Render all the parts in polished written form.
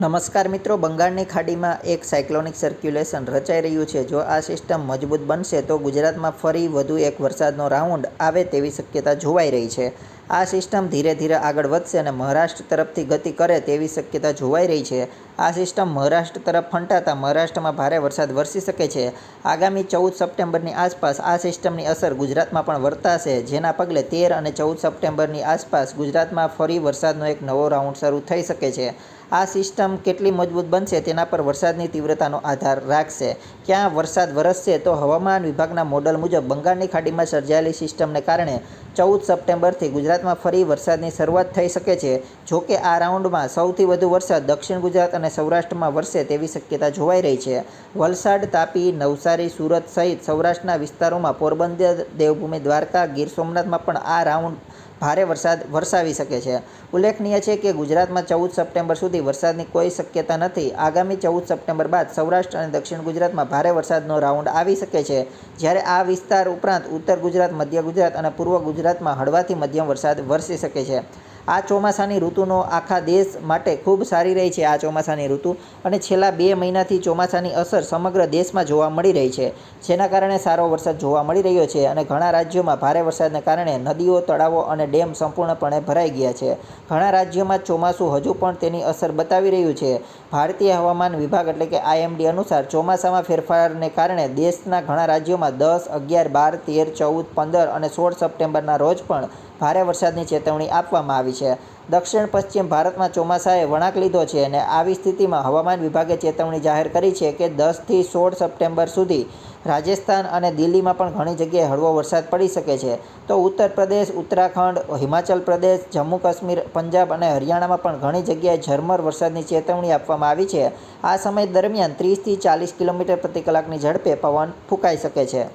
નમસ્કાર મિત્રો, બંગાળની ખાડીમાં એક સાયક્લોનિક સર્ક્યુલેશન રચાઈ રહ્યું છે. જો આ સિસ્ટમ મજબૂત બનશે તો ગુજરાતમાં ફરી વધુ એક વરસાદનો રાઉન્ડ આવે તેવી શક્યતા જોવાઈ રહી છે. આ સિસ્ટમ ધીરે ધીરે આગળ વધશે અને મહારાષ્ટ્ર તરફથી ગતિ કરે તેવી શક્યતા જોવાઈ રહી છે. આ સિસ્ટમ મહારાષ્ટ્ર તરફ ફંટાતા મહારાષ્ટ્રમાં ભારે વરસાદ વરસી શકે છે. આગામી 14 સપ્ટેમ્બરની આસપાસ આ સિસ્ટમની અસર ગુજરાતમાં પણ વર્તાશે, જેના પગલે 13 અને 14 સપ્ટેમ્બરની આસપાસ ગુજરાતમાં ફરી વરસાદનો એક નવો રાઉન્ડ શરૂ થઈ શકે છે. આ સિસ્ટમ કેટલી મજબૂત બનશે તેના પર વરસાદની તીવ્રતાનો આધાર રાખશે. ક્યાં વરસાદ વરસશે? તો હવામાન વિભાગના મોડલ મુજબ બંગાળની ખાડીમાં સર્જાયેલી સિસ્ટમને કારણે 14 સપ્ટેમ્બરથી ગુજરાતમાં ફરી વરસાદની શરૂઆત થઈ શકે છે. જોકે આ રાઉન્ડમાં સૌથી વધુ વરસાદ દક્ષિણ ગુજરાત અને સૌરાષ્ટ્રમાં વરસે તેવી શક્યતા જોવાઈ રહી છે. વલસાડ, તાપી, નવસારી, સુરત સહિત સૌરાષ્ટ્રના વિસ્તારોમાં, પોરબંદર, દેવભૂમિ દ્વારકા, ગીર સોમનાથમાં પણ આ રાઉન્ડ ભારે વરસાદ વરસાવી શકે છે. ઉલ્લેખનીય છે કે ગુજરાતમાં 14 સપ્ટેમ્બર સુધી વરસાદની કોઈ શક્યતા નથી. આગામી 14 સપ્ટેમ્બર બાદ સૌરાષ્ટ્ર અને દક્ષિણ ગુજરાતમાં ભારે વરસાદનો રાઉન્ડ આવી શકે છે, જ્યારે આ વિસ્તાર ઉપરાંત ઉત્તર ગુજરાત, મધ્ય ગુજરાત અને પૂર્વ ગુજરાતમાં હળવાથી મધ્યમ વરસાદ વરસી શકે છે. આ ચોમાસાની ઋતુનો આખા દેશ માટે ખૂબ સારી રહી છે. આ ચોમાસાની ઋતુ અને છેલ્લા 2 મહિનાથી ચોમાસાની અસર સમગ્ર દેશમાં જોવા મળી રહી છે, જેના કારણે સારો વરસાદ જોવા મળી રહ્યો છે અને ઘણા રાજ્યોમાં ભારે વરસાદને કારણે નદીઓ, તળાવો અને ડેમ સંપૂર્ણપણે ભરાઈ ગયા છે. ઘણા રાજ્યોમાં ચોમાસું હજુ પણ તેની અસર બતાવી રહ્યું છે. ભારતીય હવામાન વિભાગ એટલે કે IMD અનુસાર ચોમાસામાં ફેરફારને કારણે દેશના ઘણા રાજ્યોમાં 10, 11, 12, 13, 14, 15 અને 16 સપ્ટેમ્બરના રોજ પણ ભારે વરસાદની ચેતવણી આપવામાં આવી છે. દક્ષિણ પશ્ચિમ ભારતમાં ચોમાસાએ વળાંક લીધો છે અને આવી સ્થિતિમાં હવામાન વિભાગે ચેતવણી જાહેર કરી છે કે 10થી 16 સપ્ટેમ્બર સુધી રાજસ્થાન અને દિલ્હીમાં પણ ઘણી જગ્યાએ હળવો વરસાદ પડી શકે છે. તો ઉત્તર પ્રદેશ, ઉત્તરાખંડ, હિમાચલ પ્રદેશ, જમ્મુ કાશ્મીર, પંજાબ અને હરિયાણામાં પણ ઘણી જગ્યાએ ઝરમર વરસાદની ચેતવણી આપવામાં આવી છે. આ સમય દરમિયાન 30થી 40 કિલોમીટર પ્રતિ કલાકની ઝડપે પવન ફૂંકાઈ શકે છે.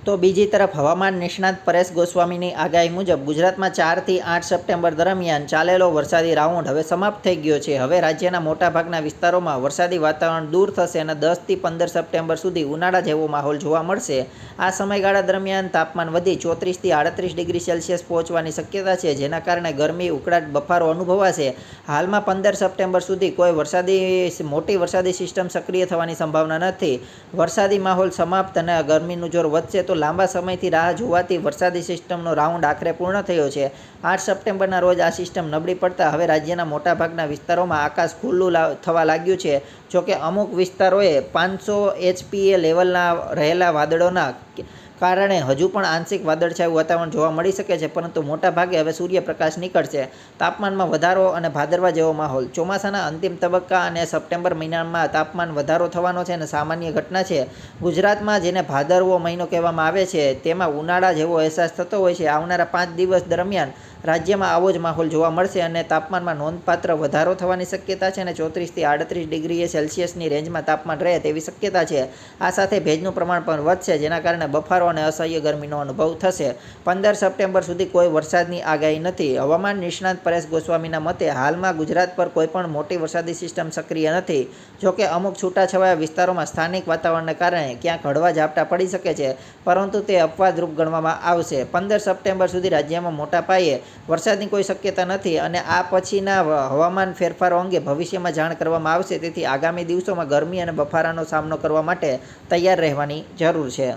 તો બીજી તરફ હવામાન નિષ્ણાત પરેશ ગોસ્વામીની આગાહી મુજબ ગુજરાતમાં 4થી 8 સપ્ટેમ્બર દરમિયાન ચાલેલો વરસાદી રાઉન્ડ હવે સમાપ્ત થઈ ગયો છે. હવે રાજ્યના મોટાભાગના વિસ્તારોમાં વરસાદી વાતાવરણ દૂર થશે અને 10થી 15 સપ્ટેમ્બર સુધી ઉનાળા જેવો માહોલ જોવા મળશે. આ સમયગાળા દરમિયાન તાપમાન વધી 34થી 38 ડિગ્રી સેલ્સિયસ પહોંચવાની શક્યતા છે, જેના કારણે ગરમી, ઉકળાટ, બફારો અનુભવાશે. હાલમાં 15 સપ્ટેમ્બર સુધી કોઈ મોટી વરસાદી સિસ્ટમ સક્રિય થવાની સંભાવના નથી. વરસાદી માહોલ સમાપ્ત અને ગરમીનું જોર વધશે તો લાંબા સમયથી રાહ જોવાતી વરસાદી સિસ્ટમનો રાઉન્ડ આખરે પૂર્ણ થયો છે. 8 સપ્ટેમ્બરના રોજ આ સિસ્ટમ નબળી પડતા હવે રાજ્યના મોટાભાગના વિસ્તારોમાં આકાશ ખુલ્લું થવા લાગ્યું છે. જોકે અમુક વિસ્તારોએ 500 HPA લેવલના રહેલા વાદળોના કારણે હજુ પણ આંશિક વાદળછાયું વાતાવરણ જોવા મળી શકે છે, પરંતુ મોટાભાગે હવે સૂર્યપ્રકાશ નીકળશે. તાપમાનમાં વધારો અને ભાદરવા જેવો માહોલ. ચોમાસાના અંતિમ તબક્કા અને સપ્ટેમ્બર મહિનામાં તાપમાન વધારો થવાનો છે અને સામાન્ય ઘટના છે. ગુજરાતમાં, જેને ભાદરવો મહિનો કહેવામાં આવે છે, તેમાં ઉનાળા જેવો અહેસાસ થતો હોય છે. આવનારા 5 દિવસ દરમિયાન રાજ્યમાં આવો જ માહોલ જોવા મળશે અને તાપમાનમાં નોંધપાત્ર વધારો થવાની શક્યતા છે અને 34થી 38 ડિગ્રી સેલ્સિયસની રેન્જમાં તાપમાન રહે તેવી શક્યતા છે. આ સાથે ભેજનું પ્રમાણ પણ વધશે, જેના કારણે બફારો અને અસહ્ય ગરમીનો અનુભવ થશે. 15 સપ્ટેમ્બર સુધી કોઈ વરસાદની આગાહી નથી. હવામાન નિષ્ણાત પરેશ ગોસ્વામીના મતે હાલમાં ગુજરાત પર કોઈ પણ મોટી વરસાદી સિસ્ટમ સક્રિય નથી. જોકે અમુક છૂટાછવાયા વિસ્તારોમાં સ્થાનિક વાતાવરણને કારણે ક્યાંક હળવા ઝાપટા પડી શકે છે, પરંતુ તે અપવાદરૂપ ગણવામાં આવશે. 15 સપ્ટેમ્બર સુધી રાજ્યમાં મોટા પાયે વરસાદની કોઈ શક્યતા નથી અને આ પછીના હવામાન ફેરફારો અંગે ભવિષ્યમાં જાણ કરવામાં આવશે. તેથી આગામી દિવસોમાં ગરમી અને બફારાનો સામનો કરવા માટે તૈયાર રહેવાની જરૂર છે.